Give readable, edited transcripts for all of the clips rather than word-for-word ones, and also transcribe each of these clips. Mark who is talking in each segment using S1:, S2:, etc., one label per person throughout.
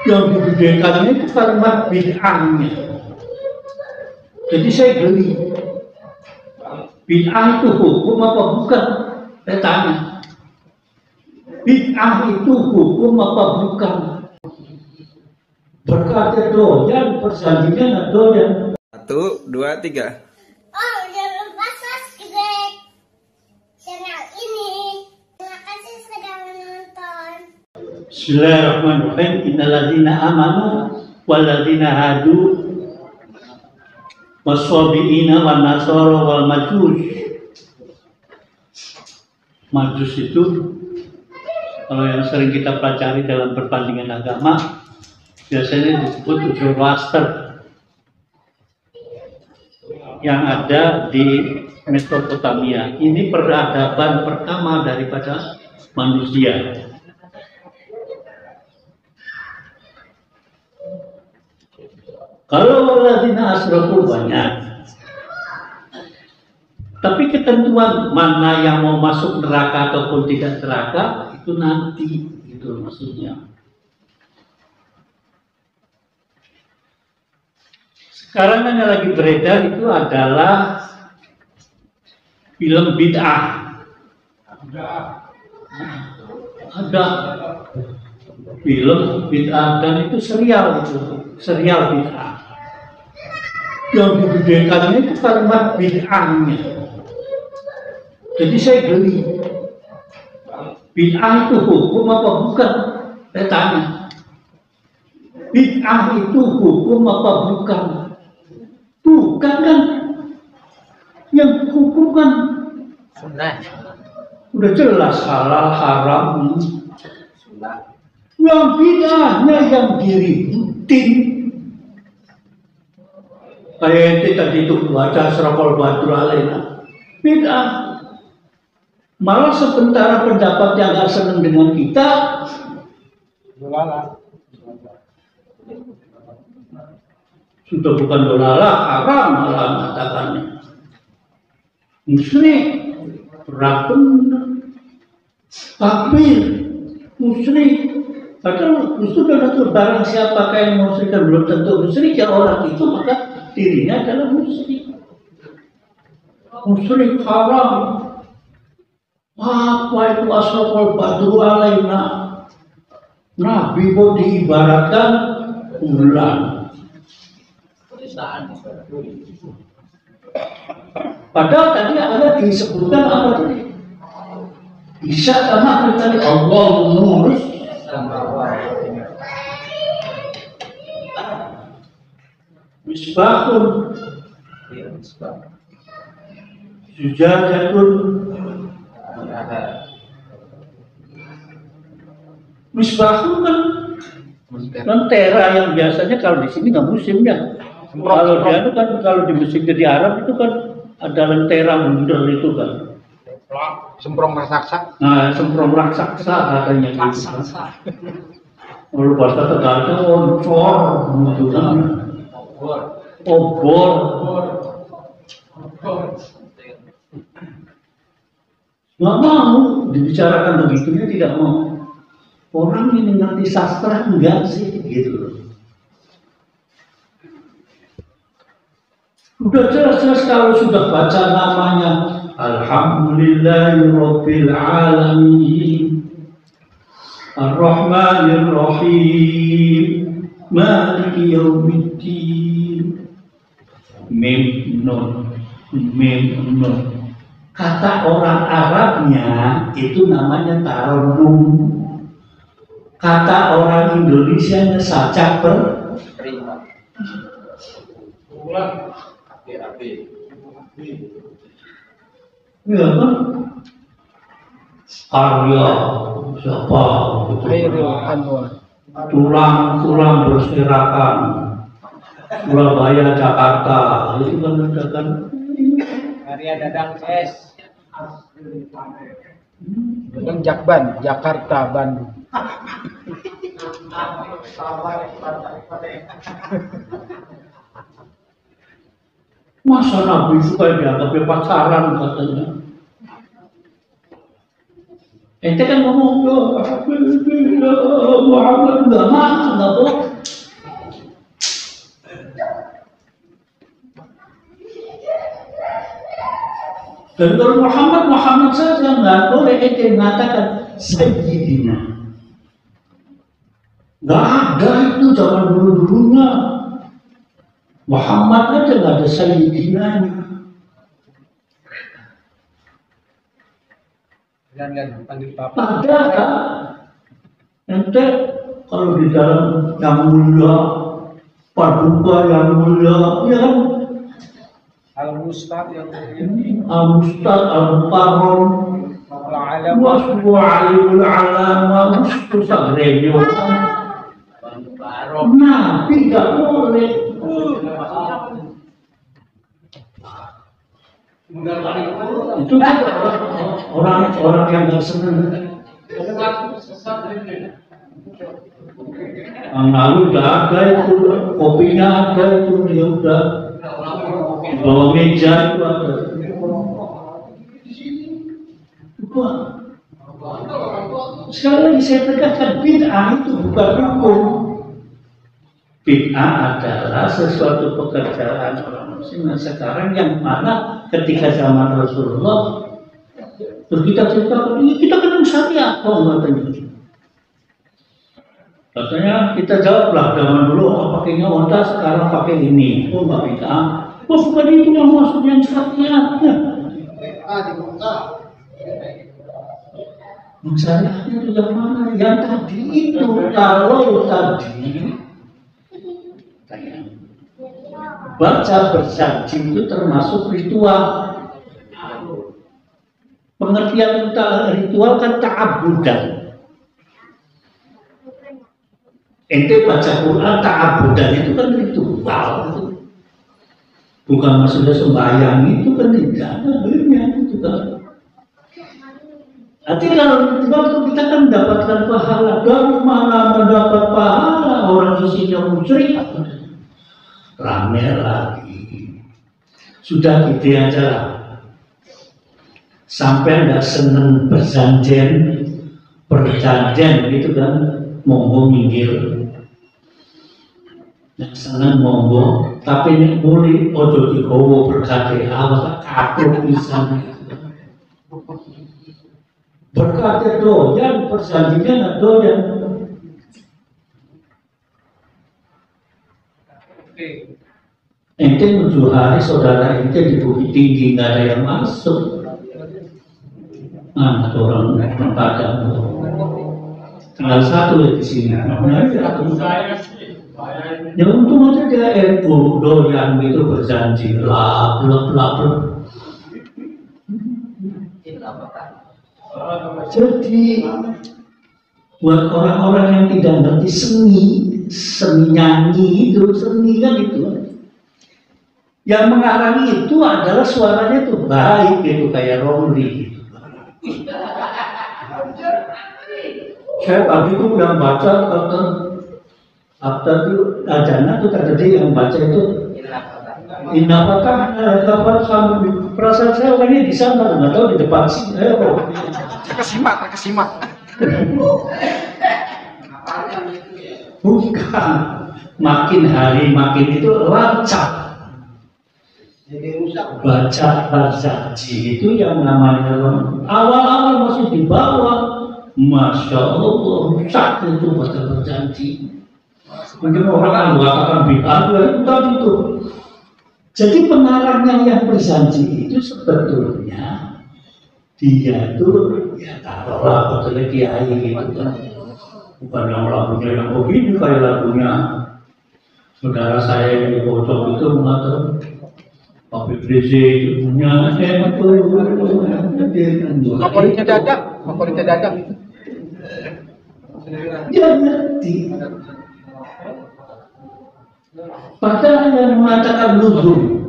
S1: Yang digedekannya itu kalimat bid'ahnya. Jadi saya geli. Bid'ah itu hukum apa bukan? Saya tanya. Bid'ah itu hukum apa bukan? Berkata doyan, persandingan doyan.
S2: 1, 2, 3.
S3: Oh, jangan lupa subscribe channel ini. Terima kasih sudah menonton.
S1: Bismillahirrahmanirrahim. Innalladzina amanu walladzina hadu waswabiina wan nasara wal majus. Majus itu kalau yang sering kita pelajari dalam perbandingan agama biasanya disebut Zoroaster yang ada di Mesopotamia. Ini peradaban pertama daripada manusia. Kalau walladzina asrafu banyak, tapi ketentuan mana yang mau masuk neraka ataupun tidak neraka itu nanti, gitu maksudnya. Sekarang yang lagi beredar itu adalah film bid'ah. Ada film bid'ah dan itu serial bid'ah. Yang digedekannya itu kalimat bid'ahnya. Jadi saya geli. Bid'ah itu hukum apa bukan? Saya tanya. Bid'ah itu hukum apa bukan? Bukan kan? Yang hukum kan
S2: Sunnah.
S1: udah jelas halal haram. Yang bid'ahnya yang diributin. Kayak itu tadi itu baca Surah Badr alaina. Bid'ah. Malah sementara pendapat yang gak senang dengan kita sudah bukan dolalah, haram malah mengatakannya. Musyrik, berat benar, kafir, musyrik. Padahal justru barang siapa yang musyrik dan belum tentu musyrik ya orang itu maka dirinya adalah musyrik. Musyrik haram. Apa itu asraful badru alaina? Nabi mau diibaratkan bulan. Padahal tadi ada disebutkan apa tadi? Bisa sama tadi Allah nur misbahun sujajatun misbahun kan lentera yang biasanya kalau di sini nggak musimnya. Kalau dia itu kan kalau di musim di Arab itu kan ada lentera bundel itu kan.
S4: Semprong raksasa.
S1: Nah, semprong raksasa katanya gitu kan. Kalau bahasa Tegal itu oncor gitu kan. Obor. Nggak mau dibicarakan begitunya, tidak mau. Orang ini ngerti sastra enggak sih gitu. Udah jelas-jelas kalau sudah baca namanya Alhamdulillahirabbil alamin Ar-Rahmanir-Rahim Maliki yaumiddin. Mim nun. Kata orang Arabnya itu namanya tarannum. Kata orang Indonesianya sajak berterima. Ya kan? Karya siapa? Tulang berserakan. Surabaya, Jakarta. Itu kan ada kan?
S4: Karya Dadang S. Dadang Jakban, Jakarta, Bandung.
S1: Masa Nabi suka dianggap pacaran katanya. Ente kan ngomong Muhammad nggak boleh. Dan kalau Muhammad saja nggak boleh ente mengatakan Sayyidina. Nggak ada itu zaman dulu-dulunya. Muhammad aja nggak ada Sayyidinanya.
S4: Jangan panggil papa.
S1: Padahal ente kalau di dalam yang mulia, paduka yang mulia, ya kan?
S4: Al-Mustad yang
S1: Al-Mustad, Al-Mukarram,
S4: Al-Alam.
S1: Wasbu Alimul Alam, Wasbu Sagreyo. Nabi nggak boleh. Itu kan orang yang nggak senang. Yang lalu udah ada itu, kopinya ada itu, dia udah bawa meja itu ada. Wah. Sekali lagi saya tegaskan, bid'ah itu bukan hukum. Bid'ah adalah sesuatu pekerjaan orang muslim sekarang yang mana ketika zaman Rasulullah terus kita cerita ini kita kan syariat katanya kita jawablah zaman dulu orang pakainya onta sekarang pakai ini nggak bid'ah. Bukan itu yang maksudnya syariat. Syariatnya itu yang mana? Yang tadi itu kalau tadi baca bersaksi itu termasuk ritual. Pengertian ritual kan ta'abudan. Ente baca Quran ta'abudan itu kan ritual. Bukan maksudnya sembahyang itu kan tidak ada benar itu kan. Nanti kalau ritual itu kita kan mendapatkan pahala. Dari mana mendapat pahala orang isinya musyrik? Rame lagi. Sudah gitu aja lah. Sampai nggak seneng perjanjian gitu kan, monggo minggir. Yang seneng monggo, tapi ini boleh ojo digowo berkate awak kaku pisan. Berkate doyan, perjanjian nggak doyan. Ente menuju hari saudara ente di Bukit Tinggi nggak ada yang masuk. Orang Padang tinggal satu di sini. Ya untung aja dia doyan itu berjanji bla bla bla bla. Jadi buat orang-orang yang tidak ngerti seni nyanyi itu, seni kan itu. Yang mengarang itu adalah suaranya itu baik, itu kayak Romli. Saya tadi itu udah baca kata itu ajana tuh tadi yang baca itu inapakah kapan kamu perasaan saya orangnya di sana nggak tahu di depan sini
S4: terkesimak
S1: bukan makin hari makin itu lancar baca berjanji itu yang namanya awal-awal masih di bawah. Masya Allah, rusak itu baca berjanji. Mungkin orang mengatakan bid'ah itu tadi itu. Jadi pengarangnya yang berjanji itu sebetulnya dia itu ya taruhlah betulnya kiai gitu kan. Bukan yang lagunya yang begini kayak lagunya saudara saya yang di pojok itu mengatakan Habib Rizik punya
S4: favoritnya dadak
S1: dia ngerti. Padahal yang mengatakan nuzul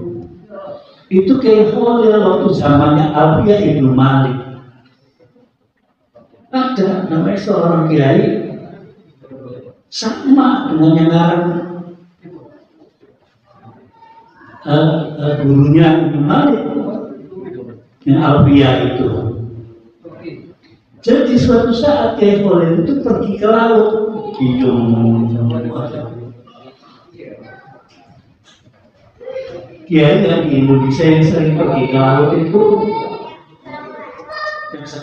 S1: itu kayak Khalil waktu zamannya Alfiyah Ibnu Malik. Ada namanya seorang kiai sama dengan yang ngarang gurunya Ibnu Malik yang Alfiyah itu. Jadi suatu saat Kiai Khalil itu pergi ke laut, Kiai yang di Indonesia yang sering pergi ke laut itu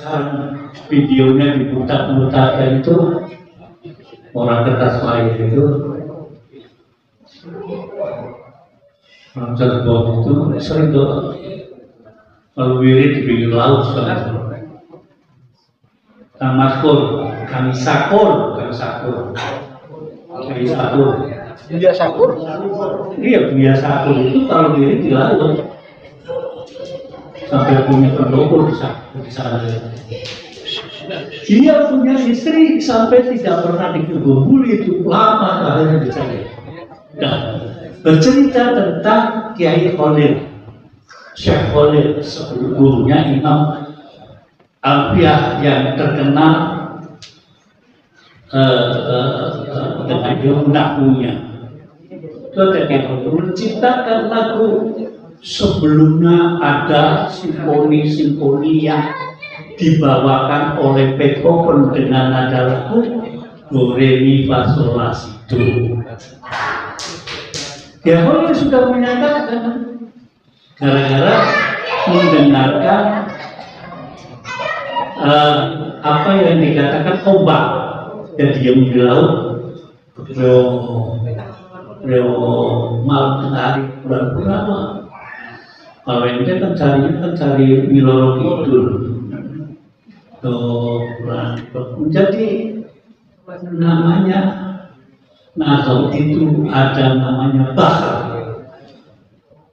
S1: sekarang videonya diputar-putarkan itu orang kertas lain itu orang Cirebon itu sering tuh kalau wirid di pinggir laut sekarang kami sakur
S4: Dia sakur.
S1: iya biasa itu kalau wirid di laut sampai punya pendukung di sana. Dia punya istri sampai tidak pernah dikebuli itu lama akhirnya dicari. Nah, bercerita tentang Kiai Khalil, Syekh Khalil, gurunya Imam Alfiah yang terkenal dengan ilmu nahwunya. Itu menciptakan lagu. Sebelumnya ada simfoni-simfoni yang dibawakan oleh Beethoven dengan nada lagu do re mi fa sol la si do. Ya, Holly sudah menyatakan gara-gara mendengarkan apa yang dikatakan ombak dan diam di laut, malam hari bulan purnama. Kalau ini kan cari Miloro Kidul. Jadi namanya Nahdlatul itu ada namanya bahar.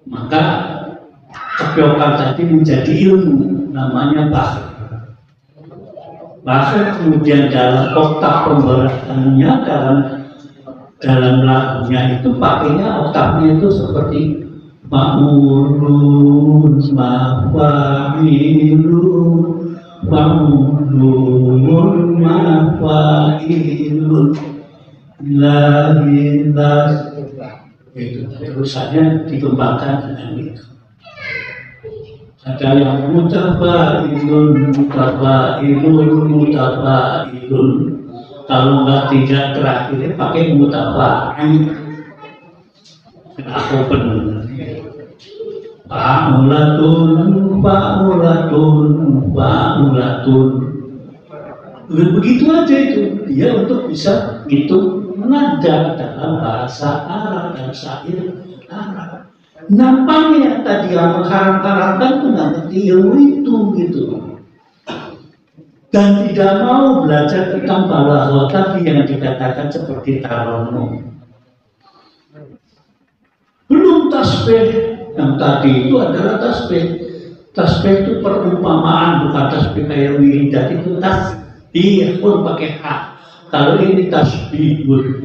S1: Maka kepiokan tadi menjadi ilmu namanya bahar. Bahar kemudian dalam oktav pemberatannya dalam lagunya itu pakainya oktavnya itu seperti ma'ulun ma'fa'ilun ma'ulun ma'fa'ilun lahilas itu terusannya dikembangkan dengan itu. Ada yang mutafa'ilun kalau tidak terakhirnya pakai mutafa'il. Aku benar. Fa'ulatun. Begitu aja itu. Dia untuk bisa ngitung nada dalam bahasa Arab dan syair Arab. Nampaknya tadi yang mengharap-harapkan itu nggak ngerti ilmu itu gitu. Dan tidak mau belajar tentang balaghah tadi yang dikatakan seperti taronum. Belum tasbih yang tadi itu adalah tasbih. Tasbih itu perumpamaan, bukan tasbih kayak wiridat itu tasbih pun pakai hak. Kalau ini tasbihun,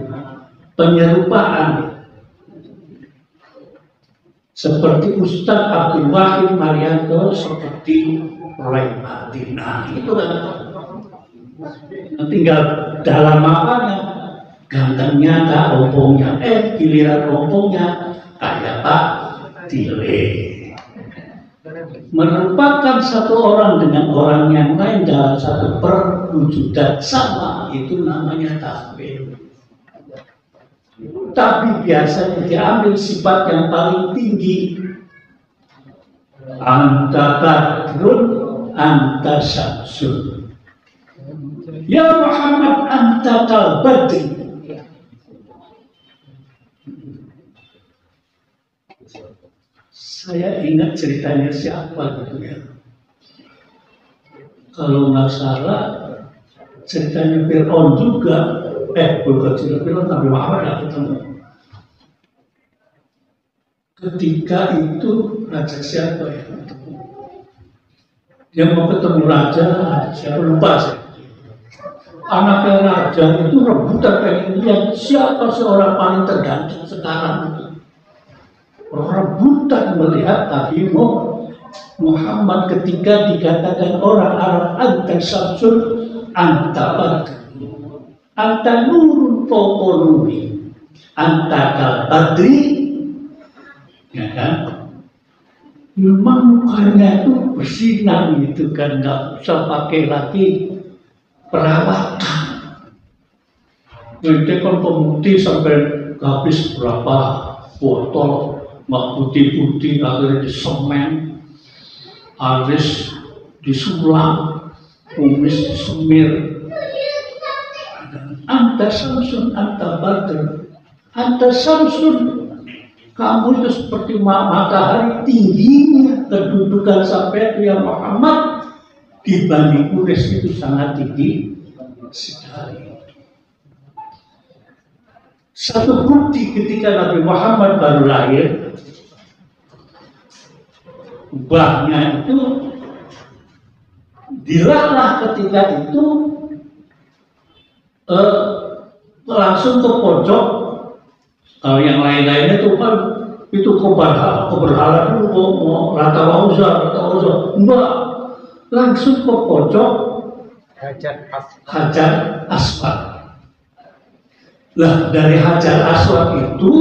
S1: penyerupaan. Seperti Ustadz Abdul Wahid Marianto, seperti Roy Martina, itu kan. Tinggal dalam apanya, gantengnya tak rompongnya, giliran rompongnya kayak Pak Tile. Merupakan satu orang dengan orang yang lain dalam satu perwujudan sama, itu namanya tasbih. Tapi biasanya diambil sifat yang paling tinggi. Anta badrun, anta syamsun. Ya Muhammad, anta kal badri. Saya ingat ceritanya siapa gitu ya. Kalau nggak salah ceritanya Fir'aun juga. Bukan cerita Fir'aun, Nabi Muhammad nggak ketemu. Ketika itu raja siapa ya? Dia mau ketemu raja siapa lupa saya. Anaknya raja itu rebutan pengen lihat siapa seorang paling terganteng sekarang itu. Rebutan melihat Nabi Muhammad ketika dikatakan orang Arab anta syamsun anta badr anta nurun fawqa nuri anta kal badri, ya kan? Memang mukanya itu bersinar gitu kan, nggak usah pakai lagi perawatan. Nanti kan pemutih sampai habis berapa botol mak putih-putih, akhirnya disemen, harus disulam, kumis semir. Anta Samsun, anta Badr, anta Samsun. Kamu itu seperti matahari, tingginya kedudukan sampai ya Muhammad dibanding Quraisy itu sangat tinggi sekali. Satu bukti ketika Nabi Muhammad baru lahir, ubahnya itu dilarang ketika itu langsung ke pojok. Kalau yang lain-lainnya itu kan itu keberhala dulu, mau rata uzza, enggak, langsung ke pojok Hajar Aswad. Lah dari Hajar Aswad itu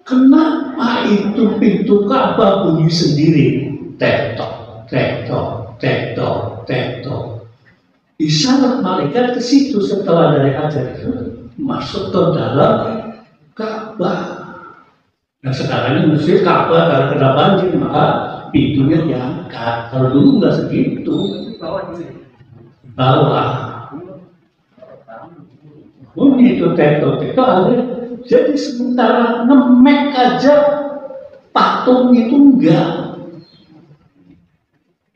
S1: kenapa itu pintu Ka'bah bunyi sendiri? Tek-tok, tek-tok, tek-tok, tek-tok. Isyarat malaikat ke situ setelah dari Hajar itu masuk ke dalam Ka'bah. Nah sekarang ini mesti Ka'bah karena kena banjir maka pintunya diangkat. Kalau dulu nggak segitu. Bawah. Bunyi itu tek-tok, akhirnya jadi sementara ngemek aja patung itu enggak.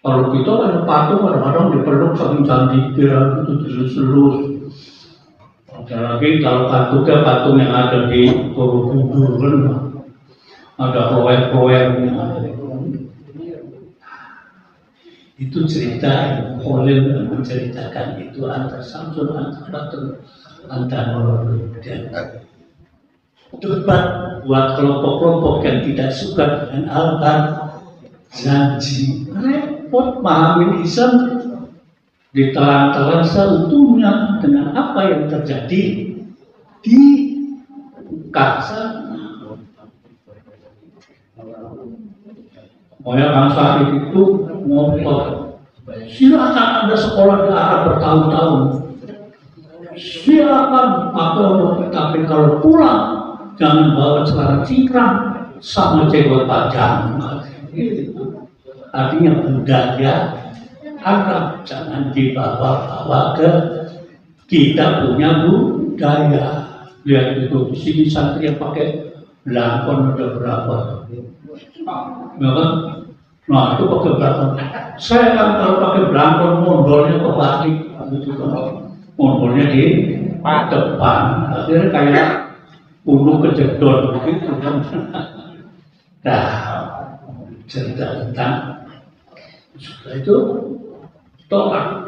S1: Kalau kita ada patung kadang-kadang dipeluk saking cantiknya itu terus-terus. Apalagi kalau patung yang ada di Borobudur kan ada proyek-proyeknya. Itu cerita Khalil menceritakan itu antara Samsun, antara Badr, antara dan debat buat kelompok-kelompok yang tidak suka dengan Al-Zanji. Repot memahami Islam ditelan-telan seutuhnya dengan apa yang terjadi di Gaza. Moya Kang Syarif itu ngotot, silakan Anda sekolah di Arab bertahun-tahun, silakan tapi kalau pulang jangan bawa celana cingkrang sama cewek panjang. Artinya budaya Arab jangan dibawa-bawa ke kita punya budaya. Lihat itu di sini santri yang pakai belangkon udah berapa? Ya kan? Nah itu pakai belangkon. Saya kan kalau pakai belangkon mondolnya kebalik, gitu kan? Mondolnya di depan. Akhirnya kayak ulu kejedot begitu kan? Nah cerita tentang sudah itu tolak.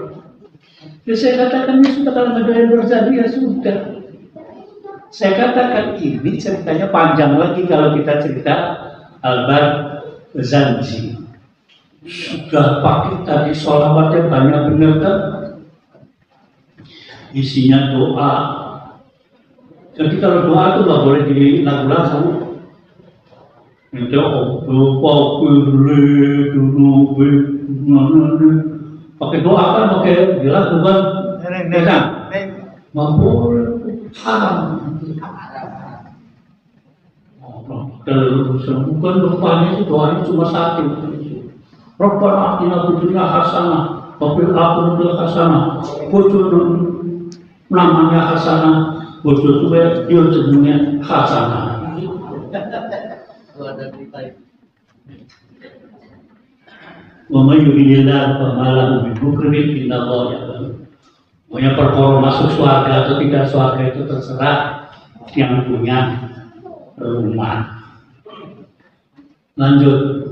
S1: Ya saya katakan ini sudah kalau ada yang terjadi ya sudah. Saya katakan ini ceritanya panjang lagi kalau kita cerita Al-Zanji. Sudah pakai tadi sholawatnya banyak benar kan? Isinya doa. Jadi kalau doa itu nggak boleh di lagu-lagu. Itu pakai doa kan pakai dilakukan kan mampu haram bukan rupanya itu doanya cuma satu Rabbana atina fid dunya hasanah wa fil akhirati hasanah bojone namanya hasanah bojo tuwe dia jenenge hasanah. Wa may yuridillahu famalahu min mukrimin innallaha ya'lam. Pokoknya perkara masuk surga atau tidak surga itu terserah yang punya rumah. Lanjut.